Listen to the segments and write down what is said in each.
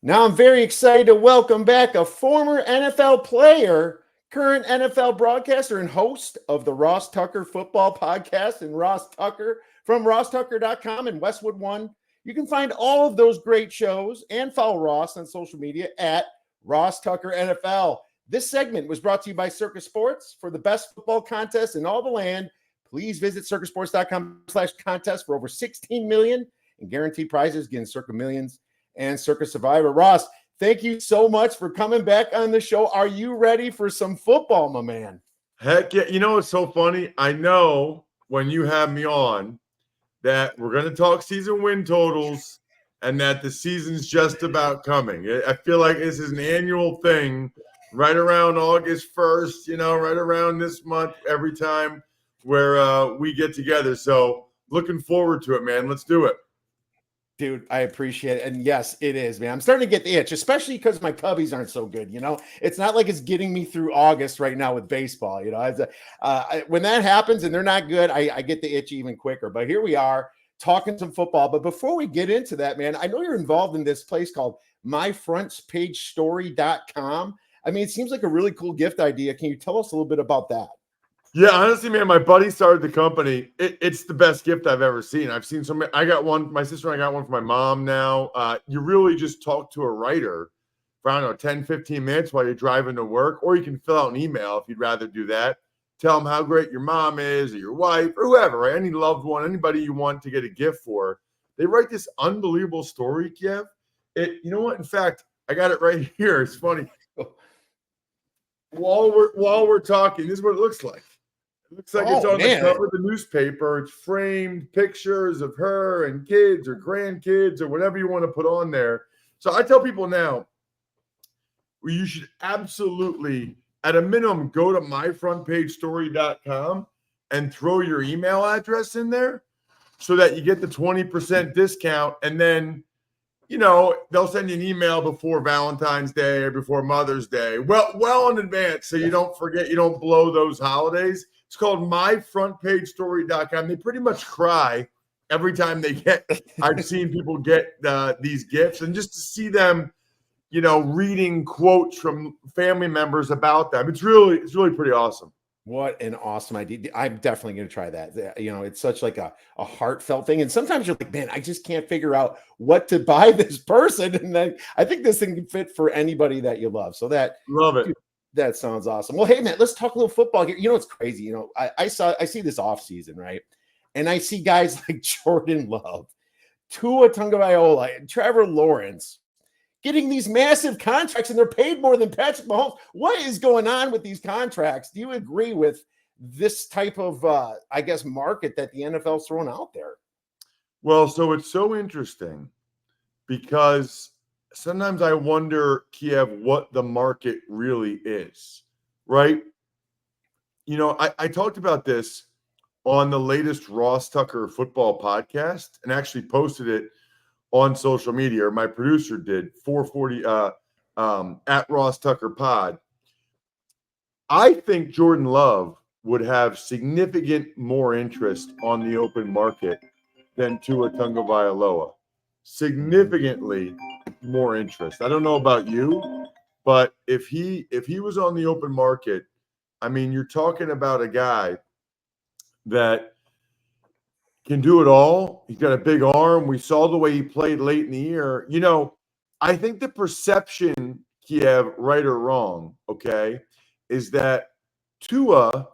Now I'm very excited to welcome back a former NFL player, current NFL broadcaster, and host of the Ross Tucker Football Podcast, and Ross Tucker from rosstucker.com and Westwood One. You can find all of those great shows and follow Ross on social media at Ross Tucker NFL. This segment was brought to you by Circus Sports. For the best football contest in all the land, please visit circusports.com/contest for over 16 million in guaranteed prizes, getting Circa Millions and Circus Survivor. Ross, thank you so much for coming back on the show. Are you ready for some football, my man? Heck yeah. You know what's so funny? I know when you have me on that we're going to talk season win totals and that the season's just about coming. I feel like this is an annual thing right around August 1st, right around this month, every time where we get together. So looking forward to it, man. Let's do it. Dude, I appreciate it. And yes, it is, man. I'm starting to get the itch, especially because my Cubbies aren't so good. It's not like it's getting me through August right now with baseball. When that happens and they're not good, I get the itch even quicker. But here we are talking some football. But before we get into that, man, I know you're involved in this place called myfrontpagestory.com. I mean, it seems like a really cool gift idea. Can you tell us a little bit about that? Yeah, honestly, man, my buddy started the company. It's the best gift I've ever seen. I've seen so many. I got one, my sister and I got one for my mom now. You really just talk to a writer for, I don't know, 10, 15 minutes while you're driving to work, or you can fill out an email if you'd rather do that. Tell them how great your mom is or your wife or whoever, right? Any loved one, anybody you want to get a gift for. They write this unbelievable story, Kiev. You know what? In fact, I got it right here. It's funny. While we're talking, this is what it looks like. It looks like it's on the cover of the newspaper. It's framed pictures of her and kids or grandkids or whatever you want to put on there. So I tell people now, you should absolutely, at a minimum, go to myfrontpagestory.com and throw your email address in there so that you get the 20% discount. And then, they'll send you an email before Valentine's Day or before Mother's Day. Well in advance, so you don't forget, you don't blow those holidays. It's called myfrontpagestory.com. They pretty much cry every time they I've seen people get these gifts, and just to see them, reading quotes from family members about them. It's really pretty awesome. What an awesome idea. I'm definitely going to try that. It's such like a heartfelt thing. And sometimes you're like, man, I just can't figure out what to buy this person. And then I think this thing can fit for anybody that you love. So love it. Dude, that sounds awesome. Well, hey man, let's talk a little football here. It's crazy. I see this off season, right? And I see guys like Jordan Love, Tua Tagovailoa, and Trevor Lawrence getting these massive contracts, and they're paid more than Patrick Mahomes. What is going on with these contracts? Do you agree with this type of, market that the NFL's throwing out there? Well, so it's so interesting because sometimes I wonder, Kiev, what the market really is, right? I talked about this on the latest Ross Tucker football podcast and actually posted it on social media, or my producer did, 440 at Ross Tucker Pod. I think Jordan Love would have significant more interest on the open market than Tua Tagovailoa. Significantly more interest. I don't know about you, but if he was on the open market, I mean, you're talking about a guy that can do it all. He's got a big arm. We saw the way he played late in the year. I think the perception, Kiev, right or wrong, okay, is that Tua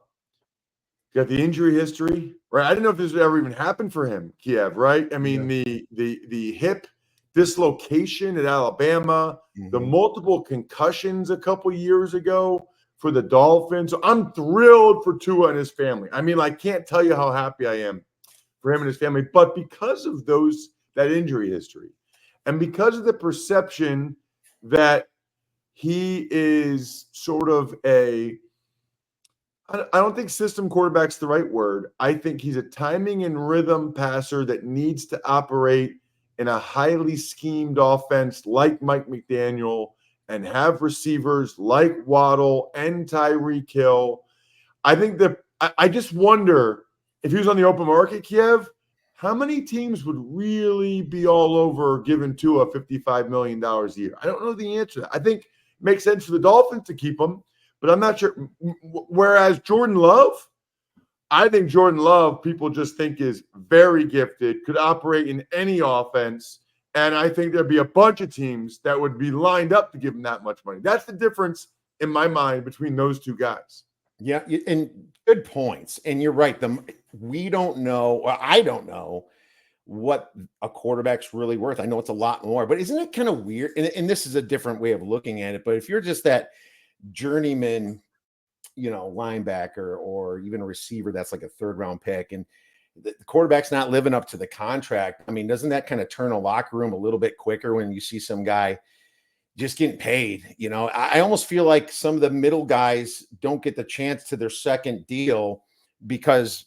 got the injury history, right? I didn't know if this would ever even happen for him, Kiev, right? I mean, the hip dislocation at Alabama, the multiple concussions a couple years ago for the Dolphins. So I'm thrilled for Tua and his family. I mean, I can't tell you how happy I am for him and his family, but because of that injury history and because of the perception that he is sort of I don't think system quarterback's the right word. I think he's a timing and rhythm passer that needs to operate in a highly schemed offense like Mike McDaniel and have receivers like Waddle and Tyreek Hill. I think that I just wonder if he was on the open market, Kiev, how many teams would really be all over giving Tua $55 million a year? I don't know the answer to that. I think it makes sense for the Dolphins to keep him, but I'm not sure. Whereas Jordan Love, I think Jordan Love, people just think is very gifted, could operate in any offense. And I think there'd be a bunch of teams that would be lined up to give him that much money. That's the difference in my mind between those two guys. Yeah, and good points. And you're right. We don't know, or I don't know what a quarterback's really worth. I know it's a lot more, but isn't it kind of weird? And this is a different way of looking at it. But if you're just that journeyman, linebacker or even a receiver that's like a third round pick, and the quarterback's not living up to the contract, I mean, doesn't that kind of turn a locker room a little bit quicker when you see some guy just getting paid? I almost feel like some of the middle guys don't get the chance to their second deal because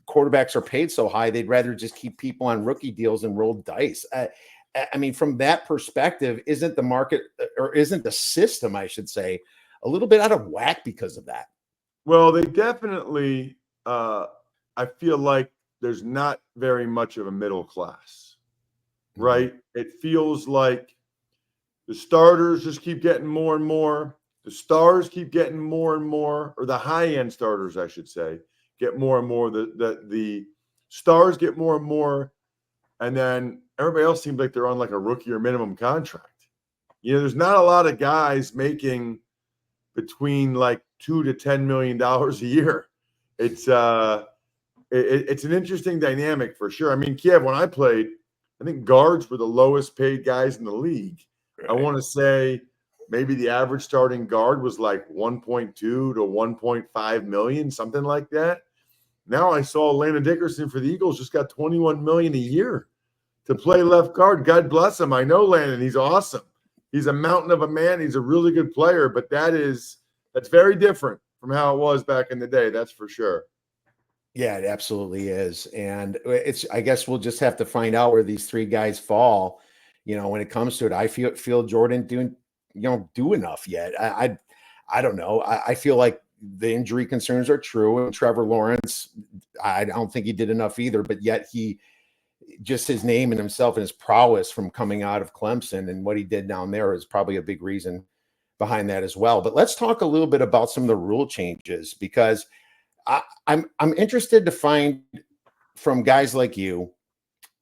quarterbacks are paid so high. They'd rather just keep people on rookie deals and roll dice. I mean, from that perspective, isn't the market, or isn't the system, I should say, a little bit out of whack because of that? Well, they definitely, I feel like there's not very much of a middle class, right? It feels like the starters just keep getting more and more. The stars keep getting more and more, or the high-end starters, I should say, get more and more. The stars get more and more, and then everybody else seems like they're on like a rookie or minimum contract. There's not a lot of guys making between like $2 to $10 million a year. It's it's an interesting dynamic for sure. I mean, Kiev, when I played, I think guards were the lowest paid guys in the league. Right. I want to say maybe the average starting guard was like 1.2 to 1.5 million, something like that. Now I saw Landon Dickerson for the Eagles just got 21 million a year to play left guard. God bless him. I know Landon. He's awesome. He's a mountain of a man. He's a really good player, but that's very different from how it was back in the day. That's for sure. Yeah, it absolutely is. And I guess we'll just have to find out where these three guys fall, when it comes to it. I feel Jordan do enough yet. I don't know. I feel like the injury concerns are true. And Trevor Lawrence, I don't think he did enough either, but yet just his name and himself and his prowess from coming out of Clemson and what he did down there is probably a big reason behind that as well. But let's talk a little bit about some of the rule changes, because I'm interested to find from guys like you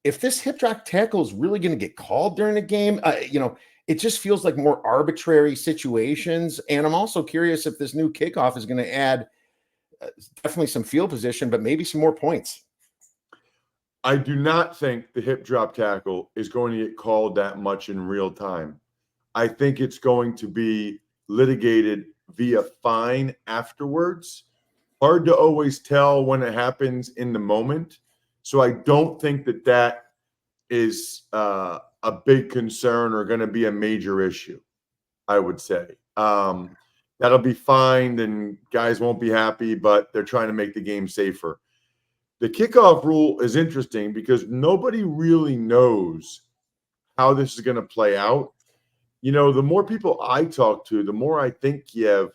if this hip drop tackle is really going to get called during the game. It just feels like more arbitrary situations. And I'm also curious if this new kickoff is going to add definitely some field position, but maybe some more points. I do not think the hip drop tackle is going to get called that much in real time. I think it's going to be litigated via fine afterwards. Hard to always tell when it happens in the moment. So I don't think that is a big concern or going to be a major issue, I would say. That'll be fine and guys won't be happy, but they're trying to make the game safer. The kickoff rule is interesting because nobody really knows how this is going to play out. The more people I talk to, the more I think, the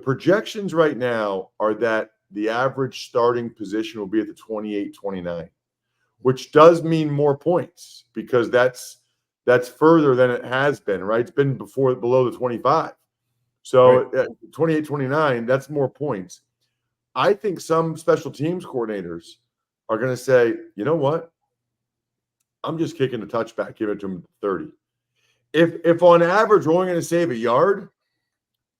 projections right now are that the average starting position will be at the 28-29, which does mean more points because that's further than it has been, right? It's been below the 25. So right. 28-29, that's more points. I think some special teams coordinators are going to say, you know what? I'm just kicking a touchback, give it to him 30. If on average we're only going to save a yard,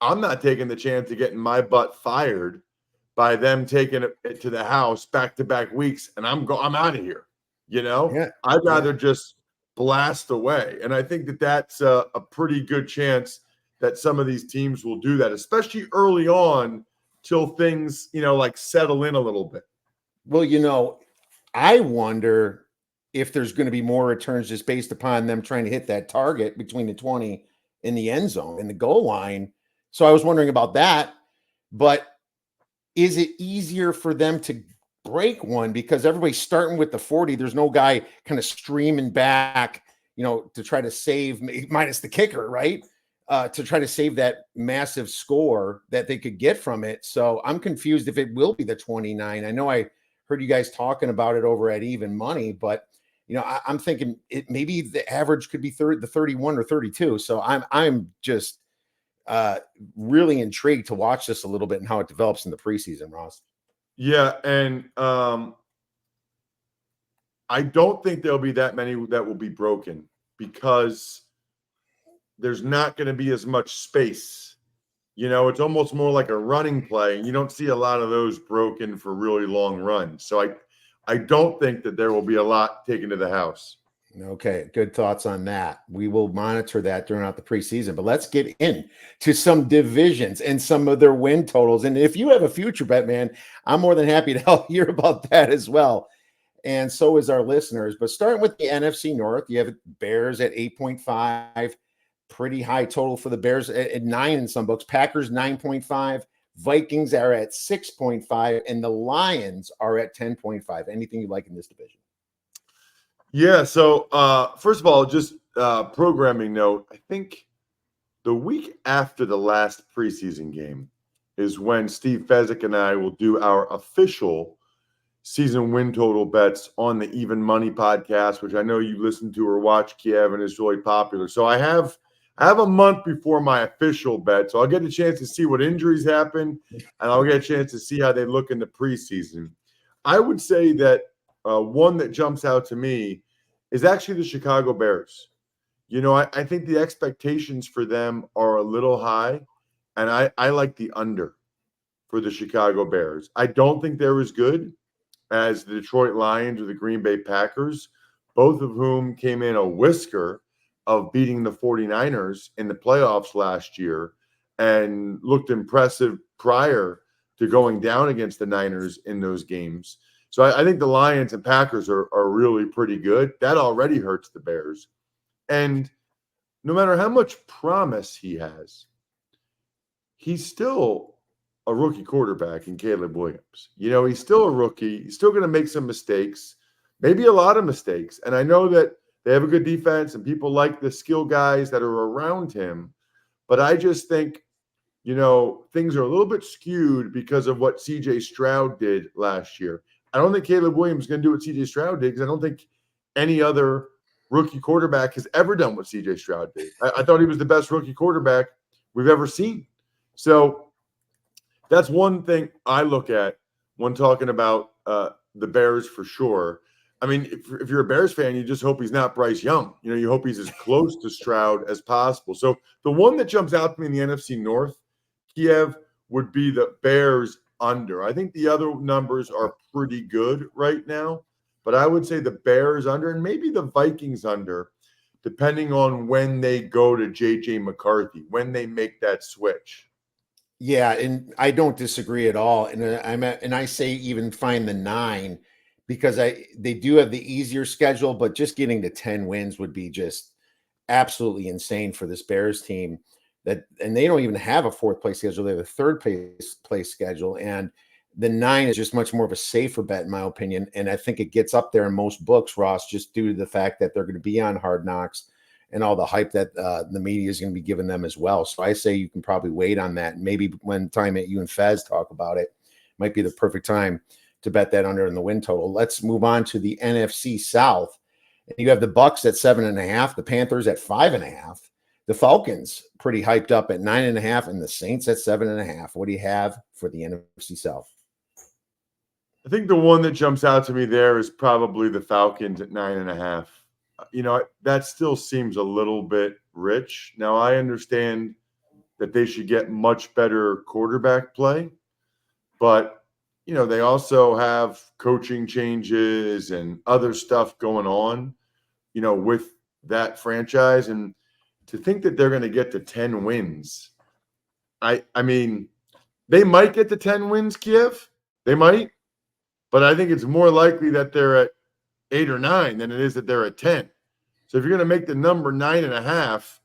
I'm not taking the chance of getting my butt fired by them taking it to the house back-to-back weeks, and I'm out of here. I'd rather just blast away. And I think that's a pretty good chance that some of these teams will do that, especially early on till things, like settle in a little bit. Well, I wonder if there's going to be more returns just based upon them trying to hit that target between the 20 and the end zone and the goal line. So I was wondering about that, but is it easier for them to break one because everybody's starting with the 40? There's no guy kind of streaming back, to try to save, minus the kicker, right? To try to save that massive score that they could get from it. So I'm confused if it will be the 29. I know I heard you guys talking about it over at Even Money, but I'm thinking maybe the average could be the 31 or 32. So I'm just really intrigued to watch this a little bit and how it develops in the preseason, Ross. Yeah, and I don't think there'll be that many that will be broken because there's not going to be as much space. It's almost more like a running play. You don't see a lot of those broken for really long runs. So I don't think that there will be a lot taken to the house. Okay, good thoughts on that. We will monitor that throughout the preseason, but let's get in to some divisions and some of their win totals. And if you have a future bet, man, I'm more than happy to help hear about that as well. And so is our listeners. But starting with the NFC North, you have Bears at 8.5, pretty high total for the Bears at 9 in some books. Packers 9.5, Vikings are at 6.5, and the Lions are at 10.5. Anything you like in this division? Yeah, so first of all, just programming note, I think the week after the last preseason game is when Steve Fezzik and I will do our official season win total bets on the Even Money podcast, which I know you listen to or watch, Kiev, and is really popular. So I have a month before my official bet, so I'll get a chance to see what injuries happen, and I'll get a chance to see how they look in the preseason. I would say that one that jumps out to me is actually the Chicago Bears. I think the expectations for them are a little high, and I like the under for the Chicago Bears. I don't think they're as good as the Detroit Lions or the Green Bay Packers, both of whom came in a whisker of beating the 49ers in the playoffs last year and looked impressive prior to going down against the Niners in those games. So I think the Lions and Packers are really pretty good. That already hurts the Bears. And no matter how much promise he has, he's still a rookie quarterback in Caleb Williams. He's still a rookie. He's still going to make some mistakes, maybe a lot of mistakes. And I know that they have a good defense and people like the skill guys that are around him. But I just think, things are a little bit skewed because of what CJ Stroud did last year. I don't think Caleb Williams is going to do what CJ Stroud did because I don't think any other rookie quarterback has ever done what CJ Stroud did. I thought he was the best rookie quarterback we've ever seen. So that's one thing I look at when talking about the Bears for sure. I mean, if you're a Bears fan, you just hope he's not Bryce Young. You hope he's as close to Stroud as possible. So the one that jumps out to me in the NFC North, Kiev, would be the Bears under. I think the other numbers are pretty good right now, but I would say the Bears under and maybe the Vikings under, depending on when they go to J.J. McCarthy, when they make that switch. Yeah, and I don't disagree at all. And I say even find the 9 because they do have the easier schedule, but just getting to 10 wins would be just absolutely insane for this Bears team. And they don't even have a 4th place schedule; they have a 3rd place schedule, and the 9 is just much more of a safer bet in my opinion. And I think it gets up there in most books, Ross, just due to the fact that they're going to be on Hard Knocks and all the hype that the media is going to be giving them as well. So I say you can probably wait on that. And maybe when time that you and Fez talk about it, might be the perfect time to bet that under in the win total. Let's move on to the NFC South. You have the Bucks at 7.5, the Panthers at 5.5, the Falcons pretty hyped up at 9.5, and the Saints at 7.5. What do you have for the NFC South? I think the one that jumps out to me there is probably the Falcons at 9.5. That still seems a little bit rich. Now, I understand that they should get much better quarterback play, but, they also have coaching changes and other stuff going on, with that franchise. And to think that they're going to get to 10 wins, I mean, they might get to 10 wins, Kiev. They might, but I think it's more likely that they're at 8 or 9 than it is that they're at 10. So if you're going to make the number 9.5,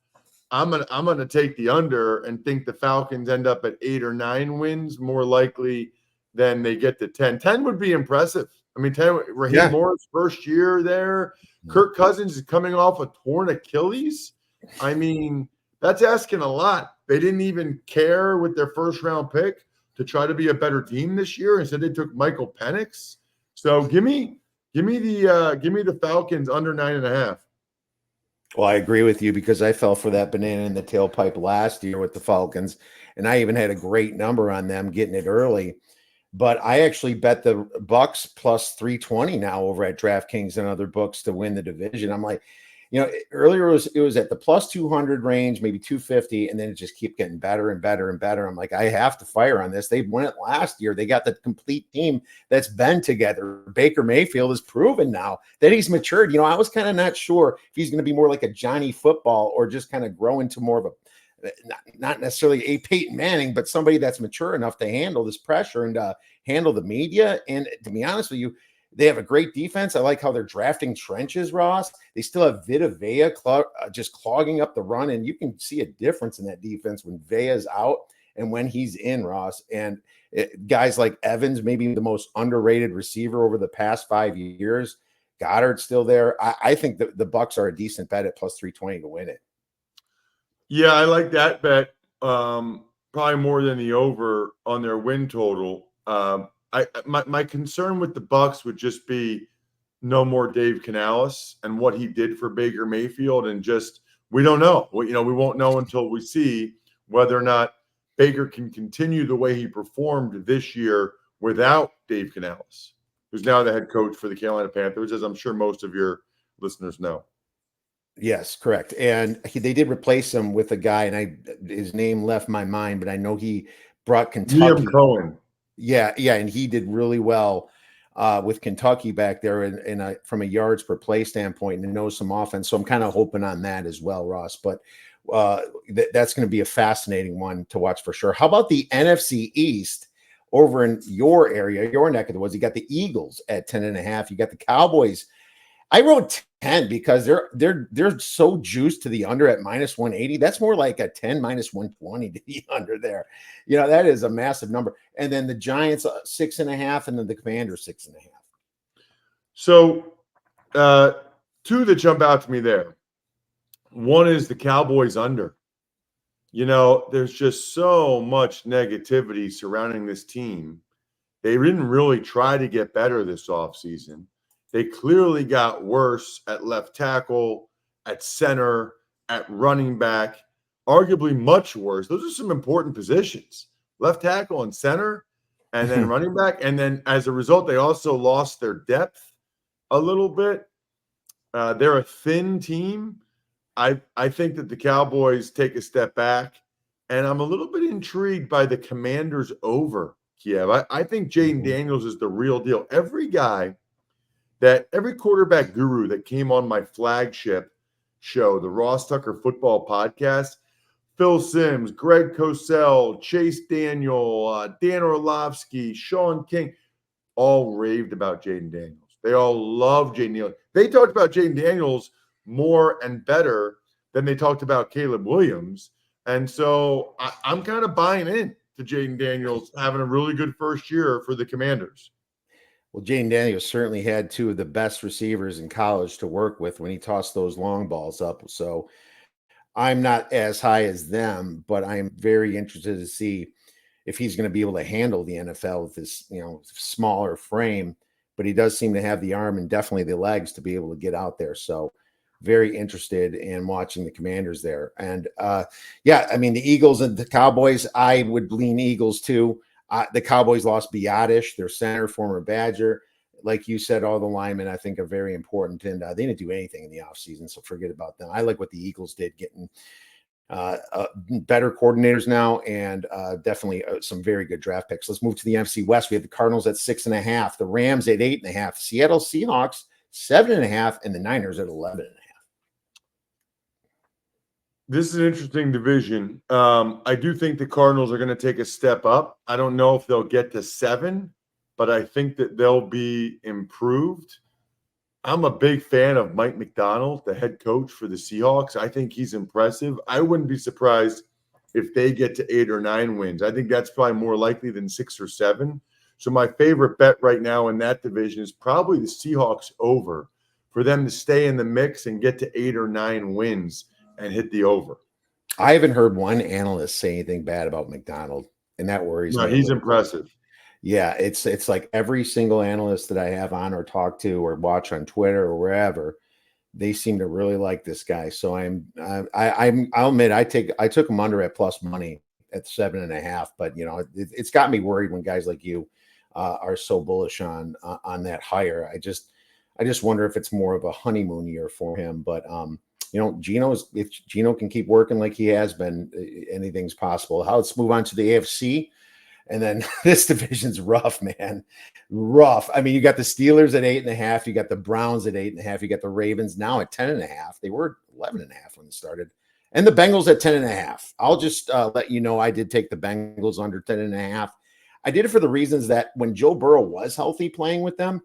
I'm gonna take the under and think the Falcons end up at 8 or 9 wins more likely than they get to 10. 10 would be impressive. I mean, 10. Raheem Morris first year there. Kirk Cousins is coming off a torn Achilles. I mean, that's asking a lot. They didn't even care with their first round pick to try to be a better team this year. Instead, they took Michael Penix. So give me the Falcons under 9.5. Well, I agree with you because I fell for that banana in the tailpipe last year with the Falcons, and I even had a great number on them getting it early. But I actually bet the Bucks plus 320 now over at DraftKings and other books to win the division. I'm like, earlier it was at the plus 200 range, maybe 250, and then it just keep getting better and better and better. I'm like, I have to fire on this. They won it last year. They got the complete team that's been together. Baker Mayfield has proven now that he's matured. I was kind of not sure if he's going to be more like a Johnny Football or just kind of grow into more of a not necessarily a Peyton Manning, but somebody that's mature enough to handle this pressure and handle the media. And to be honest with you, they have a great defense. I like how they're drafting trenches, Ross. They still have Vita Vea just clogging up the run, and you can see a difference in that defense when Vea's out and when he's in, Ross. And guys like Evans, maybe the most underrated receiver over the past 5 years. Goddard's still there. I think the Bucks are a decent bet at plus 320 to win it. Yeah, I like that bet. Probably more than the over on their win total. My concern with the Bucks would just be no more Dave Canales and what he did for Baker Mayfield, and just we don't know. We won't know until we see whether or not Baker can continue the way he performed this year without Dave Canales, who's now the head coach for the Carolina Panthers, as I'm sure most of your listeners know. Yes, correct. And they did replace him with a guy, and his name left my mind, but I know he brought Kentucky. Liam Cohen. Yeah, and he did really well with Kentucky back there from a yards per play standpoint, and knows some offense. So I'm kind of hoping on that as well, Ross. But that's going to be a fascinating one to watch for sure. How about the NFC East over in your area, your neck of the woods? You got the Eagles at 10.5. You got the Cowboys. I wrote 10 because they're so juiced to the under at minus 180. That's more like a 10 minus 120 to the under there. That is a massive number. And then the Giants 6.5, and then the Commanders 6.5. So two that jump out to me there. One is the Cowboys under. There's just so much negativity surrounding this team. They didn't really try to get better this offseason. They clearly got worse at left tackle, at center, at running back, arguably much worse. Those are some important positions, left tackle and center, and then running back. And then as a result, they also lost their depth a little bit. They're a thin team. I think that the Cowboys take a step back, and I'm a little bit intrigued by the Commanders over, Kiev. I think Jaden Daniels is the real deal. Every quarterback guru that came on my flagship show, the Ross Tucker Football Podcast, Phil Simms, Greg Cosell, Chase Daniel, Dan Orlovsky, Sean King, all raved about Jaden Daniels. They all love Jaden Daniels. They talked about Jaden Daniels more and better than they talked about Caleb Williams. And so I'm kind of buying in to Jaden Daniels having a really good first year for the Commanders. Well, Jaden Daniels certainly had two of the best receivers in college to work with when he tossed those long balls up. So I'm not as high as them, but I'm very interested to see if he's going to be able to handle the NFL with this, smaller frame. But he does seem to have the arm and definitely the legs to be able to get out there. So very interested in watching the Commanders there. And the Eagles and the Cowboys, I would lean Eagles too. The Cowboys lost Biotish, their center, former Badger. Like you said, all the linemen, I think, are very important. And they didn't do anything in the offseason, so forget about them. I like what the Eagles did, getting better coordinators now, and definitely some very good draft picks. Let's move to the NFC West. We have the Cardinals at 6.5, the Rams at 8.5, Seattle Seahawks 7.5, and the Niners at 11.5. This is an interesting division. I do think the Cardinals are going to take a step up. I don't know if they'll get to 7, but I think that they'll be improved. I'm a big fan of Mike McDonald, the head coach for the Seahawks. I think he's impressive. I wouldn't be surprised if they get to 8 or 9 wins. I think that's probably more likely than 6 or 7. So my favorite bet right now in that division is probably the Seahawks over, for them to stay in the mix and get to 8 or 9 wins and hit the over. I haven't heard one analyst say anything bad about McDonald, and that worries me. He's impressive. Yeah, it's like every single analyst that I have on or talk to or watch on Twitter or wherever, they seem to really like this guy. So I'll admit I took him under at plus money at 7.5, but it's got me worried when guys like you are so bullish on that higher. I just wonder if it's more of a honeymoon year for him. But if Gino can keep working like he has been, anything's possible. Let's move on to the AFC. And then this division's rough, man. Rough. I mean, you got the Steelers at 8.5. You got the Browns at 8.5. You got the Ravens now at 10.5. They were 11.5 when it started. And the Bengals at 10.5. I'll just let you know I did take the Bengals under 10.5. I did it for the reasons that when Joe Burrow was healthy playing with them,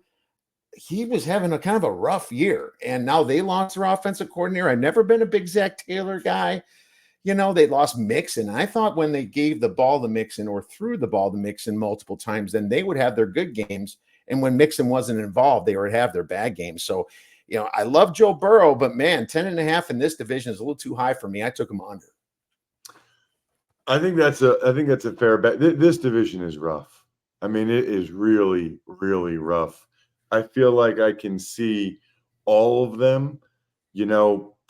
he was having a kind of a rough year. And now they lost their offensive coordinator. I've never been a big Zach Taylor guy. They lost Mixon. I thought when they gave the ball to Mixon or threw the ball to Mixon multiple times, then they would have their good games. And when Mixon wasn't involved, they would have their bad games. So, I love Joe Burrow, but man, 10.5 in this division is a little too high for me. I took him under. I think that's a fair bet. This division is rough. I mean, it is really, really rough. I feel like I can see all of them,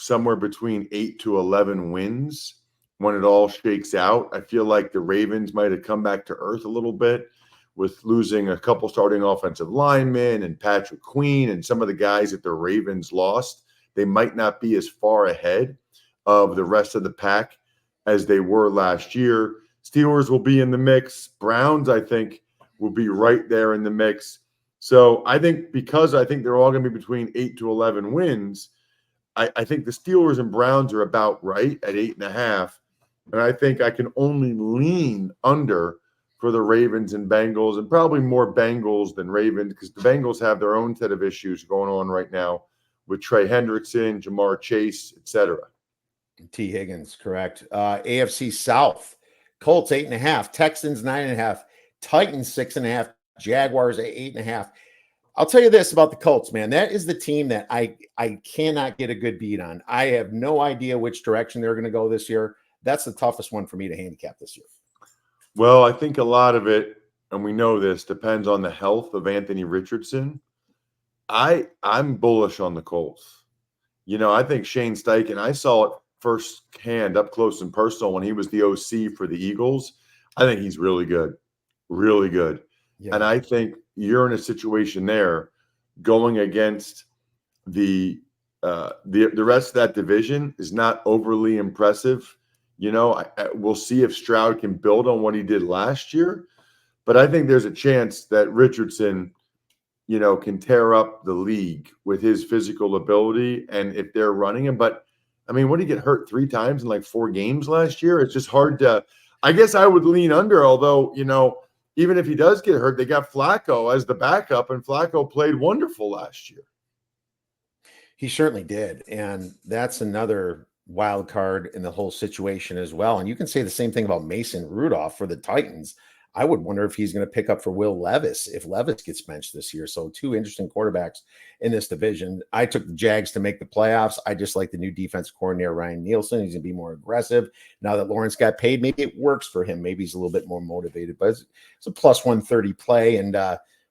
somewhere between 8 to 11 wins when it all shakes out. I feel like the Ravens might have come back to earth a little bit with losing a couple starting offensive linemen and Patrick Queen and some of the guys that the Ravens lost. They might not be as far ahead of the rest of the pack as they were last year. Steelers will be in the mix. Browns, I think, will be right there in the mix. So I think because I think they're all going to be between 8 to 11 wins, I think the Steelers and Browns are about right at 8.5. And I think I can only lean under for the Ravens and Bengals, and probably more Bengals than Ravens, because the Bengals have their own set of issues going on right now with Trey Hendrickson, Jamar Chase, etc. T. Higgins, correct. AFC South, Colts 8.5, Texans 9.5, Titans 6.5, Jaguars at 8.5. I'll tell you this about the Colts, man. That is the team that I cannot get a good beat on. I have no idea which direction they're going to go this year. That's the toughest one for me to handicap this year. Well, I think a lot of it, and we know this, depends on the health of Anthony Richardson. I'm bullish on the Colts. I think Shane Steichen, I saw it firsthand up close and personal when he was the OC for the Eagles. I think he's really good, really good. Yeah. And I think you're in a situation there going against the rest of that division is not overly impressive. We'll see if Stroud can build on what he did last year, but I think there's a chance that Richardson, can tear up the league with his physical ability and if they're running him. But I mean, what did he get hurt 3 times in like 4 games last year? It's just hard to. I guess I would lean under, although even if he does get hurt, they got Flacco as the backup, and Flacco played wonderful last year. He certainly did. And that's another wild card in the whole situation as well. And you can say the same thing about Mason Rudolph for the Titans. I would wonder if he's going to pick up for Will Levis if Levis gets benched this year. So 2 interesting quarterbacks in this division. I took the Jags to make the playoffs. I just like the new defensive coordinator, Ryan Nielsen. He's going to be more aggressive. Now that Lawrence got paid, maybe it works for him. Maybe he's a little bit more motivated, but it's a plus 130 play, and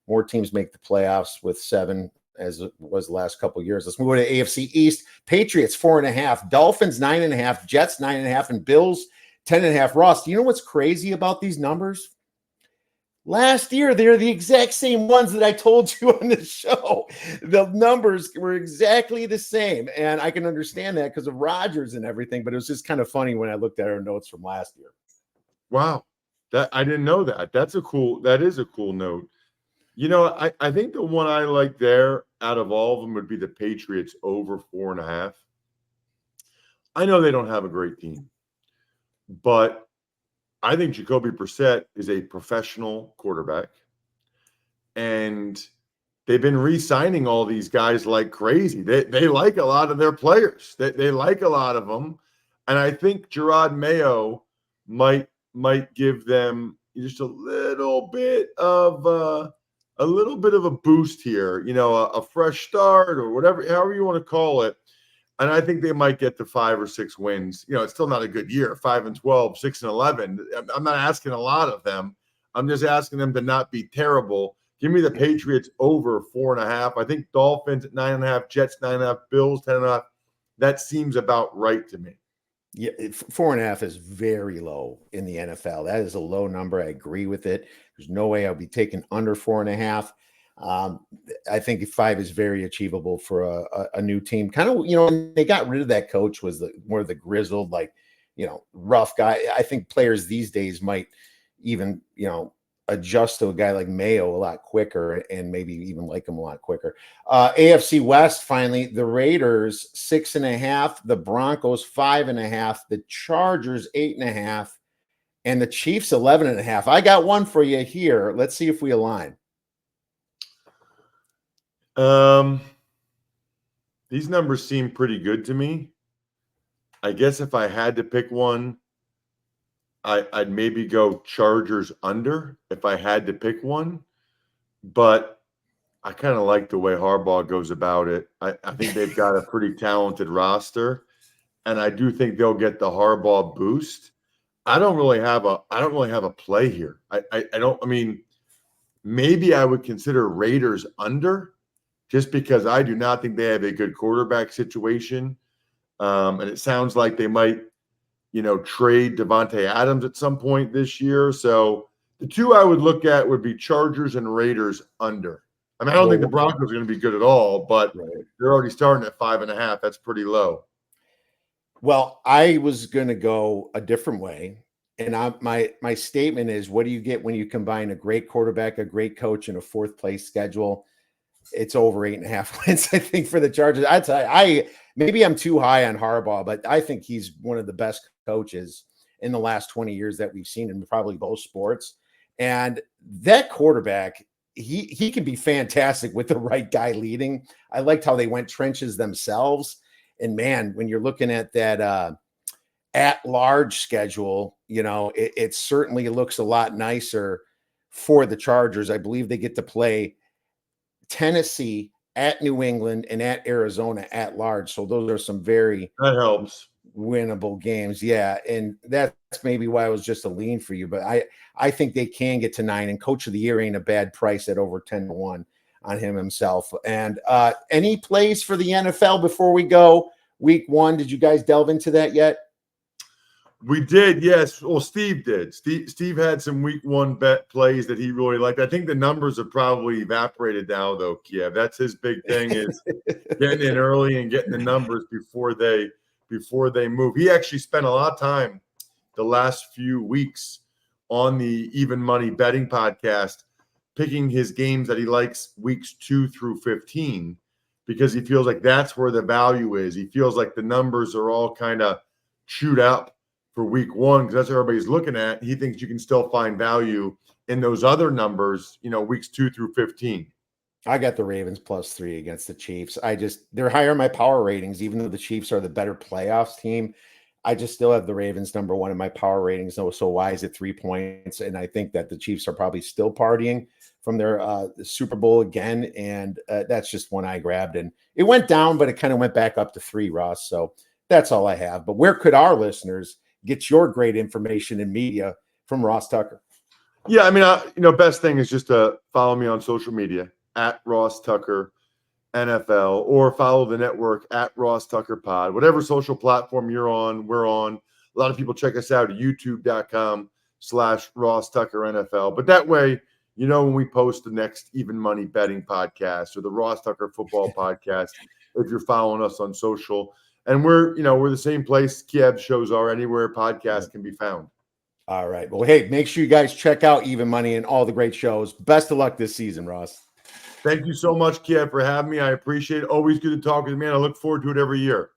more teams make the playoffs with 7 as it was the last couple of years. Let's move on to AFC East. Patriots 4.5, Dolphins 9.5, Jets 9.5, and Bills 10.5. Ross, do you know what's crazy about these numbers? Last year, they're the exact same ones that I told you on the show. The numbers were exactly the same. And I can understand that because of Rodgers and everything, but it was just kind of funny when I looked at our notes from last year. Wow. I didn't know that. That is a cool note. I think the one I like there out of all of them would be the Patriots over 4.5. I know they don't have a great team, but I think Jacoby Brissett is a professional quarterback, and they've been re-signing all these guys like crazy. They like a lot of their players. They like a lot of them, and I think Gerard Mayo might give them just a little bit of a boost here. A fresh start or whatever, however you want to call it. And I think they might get to 5 or 6 wins. It's still not a good year. 5-12, 6-11. I'm not asking a lot of them. I'm just asking them to not be terrible. Give me the Patriots over 4.5. I think Dolphins at 9.5, Jets 9.5, Bills 10.5. That seems about right to me. Yeah, 4.5 is very low in the NFL. That is a low number. I agree with it. There's no way I'll be taking under 4.5. I think 5 is very achievable for a new team. Kind of, when they got rid of that coach, was more of the grizzled, like, rough guy. I think players these days might even, adjust to a guy like Mayo a lot quicker and maybe even like him a lot quicker. AFC West, finally, the Raiders 6.5, the Broncos 5.5, the Chargers 8.5, and the Chiefs 11.5. I got one for you here. Let's see if we align. These numbers seem pretty good to me. I guess if I had to pick one, I'd maybe go Chargers under if I had to pick one, but I kind of like the way Harbaugh goes about it. I think they've got a pretty talented roster, and I do think they'll get the Harbaugh boost. I don't really have a play here. I mean, maybe I would consider Raiders under just because I do not think they have a good quarterback situation. And it sounds like they might, trade Devontae Adams at some point this year. So the two I would look at would be Chargers and Raiders under. I mean, I don't think the Broncos are going to be good at all, but they're already starting at 5.5. That's pretty low. Well, I was going to go a different way. And my statement is, what do you get when you combine a great quarterback, a great coach, and a fourth place schedule? It's over 8.5 wins, I think, for the Chargers. I'd say maybe I'm too high on Harbaugh, but I think he's one of the best coaches in the last 20 years that we've seen in probably both sports. And that quarterback, he can be fantastic with the right guy leading. I liked how they went trenches themselves. And man, when you're looking at that at-large schedule, it certainly looks a lot nicer for the Chargers. I believe they get to play Tennessee, at New England, and at Arizona at large. So those are some very that helps winnable games. Yeah. And that's maybe why it was just a lean for you. But I think they can get to 9, and Coach of the Year ain't a bad price at over 10-1 on him himself. And any plays for the NFL before we go week 1? Did you guys delve into that yet? We did, yes. Well, Steve did. Steve had some week 1 bet plays that he really liked. I think the numbers have probably evaporated now, though, Kiev. That's his big thing, is getting in early and getting the numbers before they move. He actually spent a lot of time the last few weeks on the Even Money Betting podcast, picking his games that he likes weeks 2 through 15, because he feels like that's where the value is. He feels like the numbers are all kind of chewed up for week 1, because that's what everybody's looking at. He thinks you can still find value in those other numbers, weeks 2 through 15. I got the Ravens +3 against the Chiefs. They're higher in my power ratings, even though the Chiefs are the better playoffs team. I just still have the Ravens number 1 in my power ratings. So why is it 3 points? And I think that the Chiefs are probably still partying from their the Super Bowl again. And that's just one I grabbed. And it went down, but it kind of went back up to 3, Ross. So that's all I have. But where could our listeners get your great information and media from Ross Tucker? Yeah, I mean, best thing is just to follow me on social media at Ross Tucker NFL, or follow the network at Ross Tucker Pod. Whatever social platform you're on, we're on. A lot of people check us out at youtube.com/Ross Tucker NFL. But that way, when we post the next Even Money Betting podcast or the Ross Tucker Football podcast, if you're following us on social. And we're the same place Kiev shows are, anywhere podcasts can be found. All right. Well, hey, make sure you guys check out Even Money and all the great shows. Best of luck this season, Ross. Thank you so much, Kiev, for having me. I appreciate it. Always good to talk with you, man. I look forward to it every year.